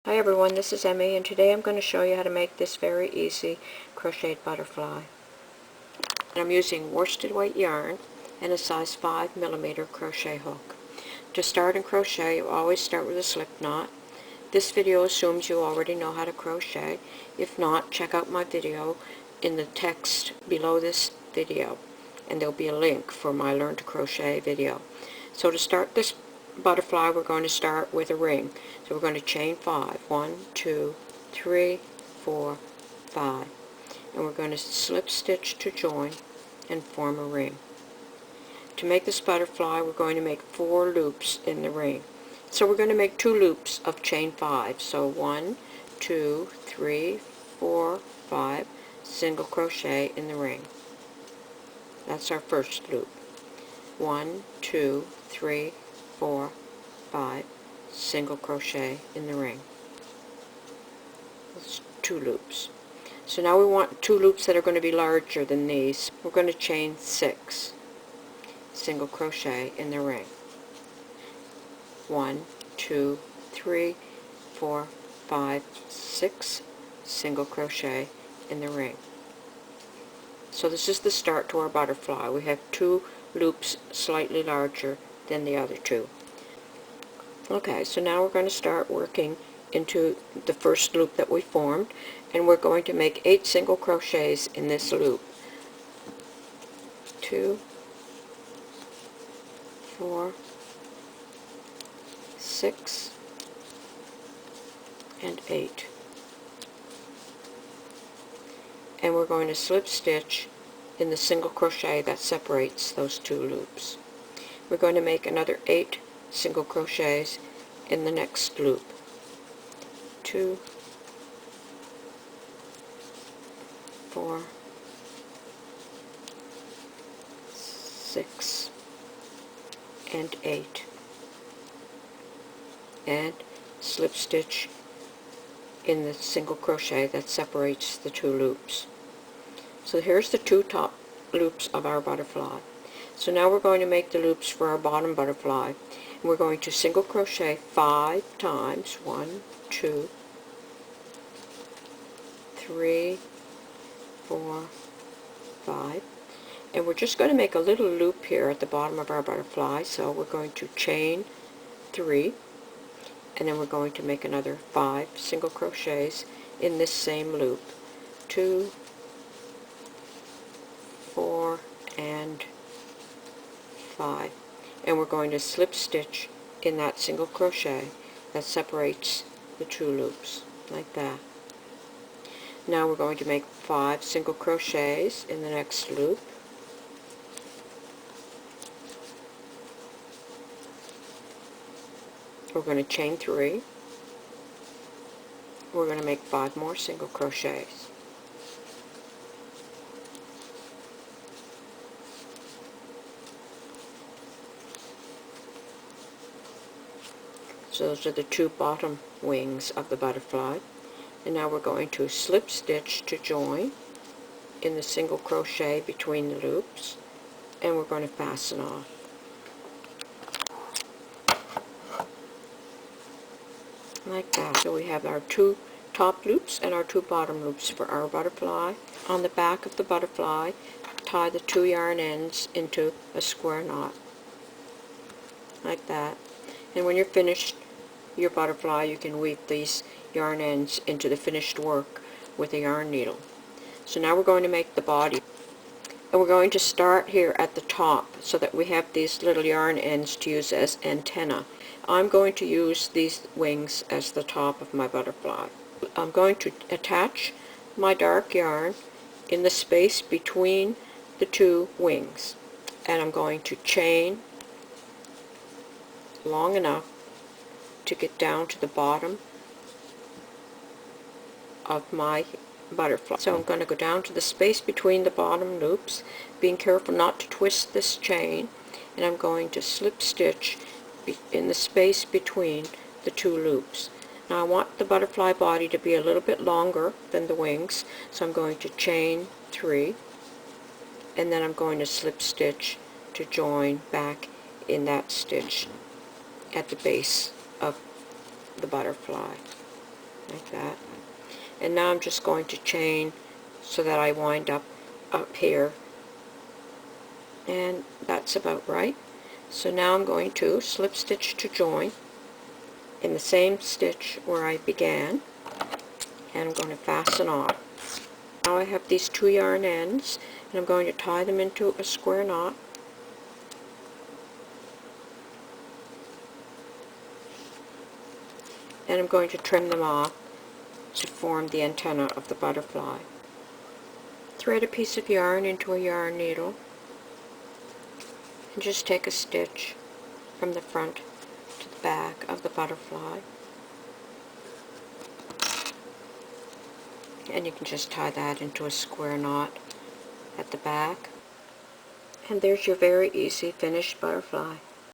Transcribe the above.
Hi everyone, this is Emmy, and today I'm going to show you how to make this very easy crocheted butterfly. And I'm using worsted weight yarn and a size 5mm crochet hook. To start in crochet, you always start with a slip knot. This video assumes you already know how to crochet. If not, check out my video in the text below this video, and there'll be a link for my Learn to Crochet video. So to start this butterfly, we're going to start with a ring. So we're going to chain 5. 1, 2, 3, 4, 5. And we're going to slip stitch to join and form a ring. To make this butterfly, we're going to make 4 loops in the ring. So we're going to make 2 loops of chain 5. So 1, 2, 3, 4, 5, single crochet in the ring. That's our first loop. 1, 2, 3, 4, 5, single crochet in the ring. That's 2 loops. So now we want 2 loops that are going to be larger than these. We're going to chain 6, single crochet in the ring. 1, 2, 3, 4, 5, 6, single crochet in the ring. So this is the start to our butterfly. We have 2 loops slightly larger than the other 2. Okay, so now we're going to start working into the first loop that we formed, and we're going to make 8 single crochets in this loop. 2, 4, 6, and 8. And we're going to slip stitch in the single crochet that separates those 2 loops. We're going to make another 8 single crochets in the next loop. 2, 4, 6, and 8. And slip stitch in the single crochet that separates the 2 loops. So here's the 2 top loops of our butterfly. So now we're going to make the loops for our bottom butterfly. And we're going to single crochet 5 times. 1, 2, 3, 4, 5. And we're just going to make a little loop here at the bottom of our butterfly. So we're going to chain 3, and then we're going to make another 5 single crochets in this same loop. 2, 4, and 5. And we're going to slip stitch in that single crochet that separates the 2 loops, like that. Now we're going to make 5 single crochets in the next loop. We're going to chain 3. We're going to make 5 more single crochets. So those are the 2 bottom wings of the butterfly. And now we're going to slip stitch to join in the single crochet between the loops, and we're going to fasten off. Like that. So we have our 2 top loops and our 2 bottom loops for our butterfly. On the back of the butterfly, tie the 2 yarn ends into a square knot, like that. And when you're finished your butterfly, you can weave these yarn ends into the finished work with a yarn needle. So now we're going to make the body. And we're going to start here at the top so that we have these little yarn ends to use as antenna. I'm going to use these wings as the top of my butterfly. I'm going to attach my dark yarn in the space between the 2 wings, and I'm going to chain long enough to get down to the bottom of my butterfly. So I'm going to go down to the space between the bottom loops, being careful not to twist this chain, and I'm going to slip stitch in the space between the 2 loops. Now I want the butterfly body to be a little bit longer than the wings, so I'm going to chain 3, and then I'm going to slip stitch to join back in that stitch at the base of the butterfly. like that. And now I'm just going to chain so that I wind up here, and that's about right. So now I'm going to slip stitch to join in the same stitch where I began, and I'm going to fasten off. Now I have these 2 yarn ends, and I'm going to tie them into a square knot. And I'm going to trim them off to form the antenna of the butterfly. Thread a piece of yarn into a yarn needle, and just take a stitch from the front to the back of the butterfly. And you can just tie that into a square knot at the back. And there's your very easy finished butterfly.